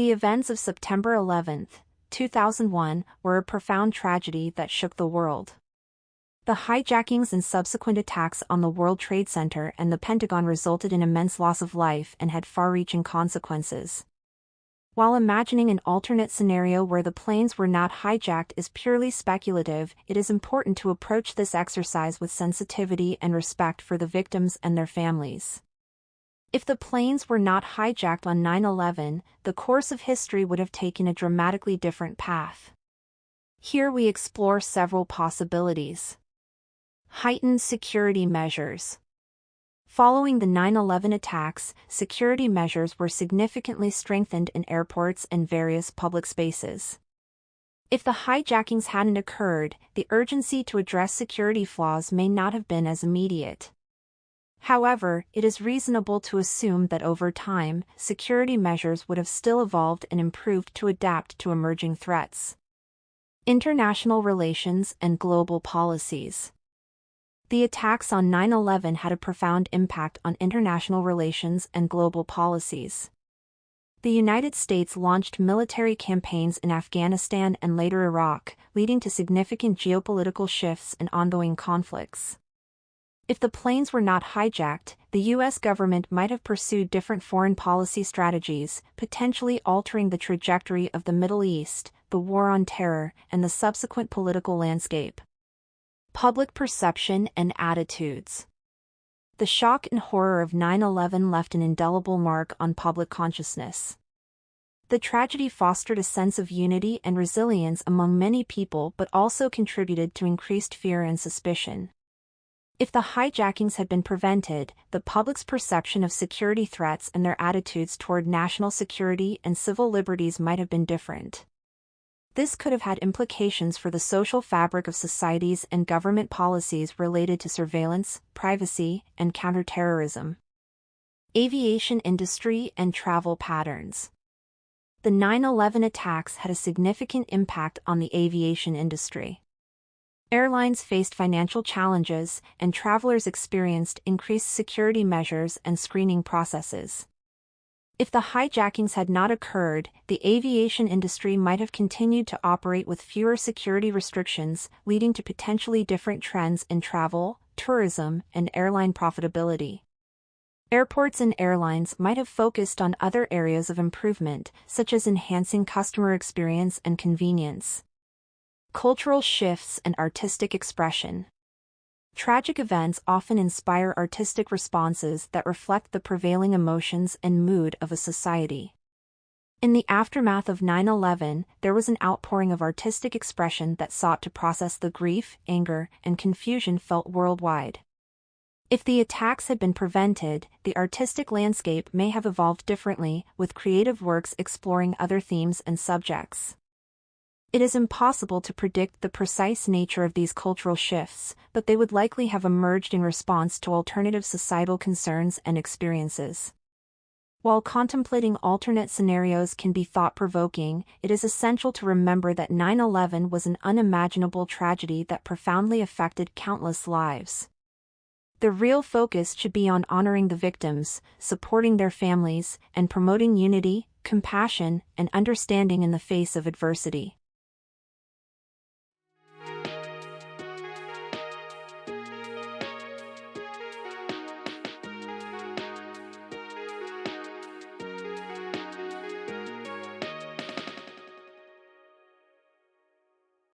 The events of September 11, 2001, were a profound tragedy that shook the world. The hijackings and subsequent attacks on the World Trade Center and the Pentagon resulted in immense loss of life and had far-reaching consequences. While imagining an alternate scenario where the planes were not hijacked is purely speculative, it is important to approach this exercise with sensitivity and respect for the victims and their families. If the planes were not hijacked on 9/11, the course of history would have taken a dramatically different path. Here we explore several possibilities. Heightened security measures. Following the 9/11 attacks, security measures were significantly strengthened in airports and various public spaces. If the hijackings hadn't occurred, the urgency to address security flaws may not have been as immediate. However, it is reasonable to assume that over time, security measures would have still evolved and improved to adapt to emerging threats. International relations and global policies. The attacks on 9/11 had a profound impact on international relations and global policies. The United States launched military campaigns in Afghanistan and later Iraq, leading to significant geopolitical shifts and ongoing conflicts. If the planes were not hijacked, the U.S. government might have pursued different foreign policy strategies, potentially altering the trajectory of the Middle East, the war on terror, and the subsequent political landscape. Public perception and attitudes. The shock and horror of 9/11 left an indelible mark on public consciousness. The tragedy fostered a sense of unity and resilience among many people but also contributed to increased fear and suspicion. If the hijackings had been prevented, the public's perception of security threats and their attitudes toward national security and civil liberties might have been different. This could have had implications for the social fabric of societies and government policies related to surveillance, privacy, and counterterrorism. Aviation industry and travel patterns. The 9/11 attacks had a significant impact on the aviation industry. Airlines faced financial challenges, and travelers experienced increased security measures and screening processes. If the hijackings had not occurred, the aviation industry might have continued to operate with fewer security restrictions, leading to potentially different trends in travel, tourism, and airline profitability. Airports and airlines might have focused on other areas of improvement, such as enhancing customer experience and convenience. Cultural shifts and artistic expression. Tragic events often inspire artistic responses that reflect the prevailing emotions and mood of a society. In the aftermath of 9/11, there was an outpouring of artistic expression that sought to process the grief, anger, and confusion felt worldwide. If the attacks had been prevented, the artistic landscape may have evolved differently, with creative works exploring other themes and subjects. It is impossible to predict the precise nature of these cultural shifts, but they would likely have emerged in response to alternative societal concerns and experiences. While contemplating alternate scenarios can be thought-provoking, it is essential to remember that 9/11 was an unimaginable tragedy that profoundly affected countless lives. The real focus should be on honoring the victims, supporting their families, and promoting unity, compassion, and understanding in the face of adversity.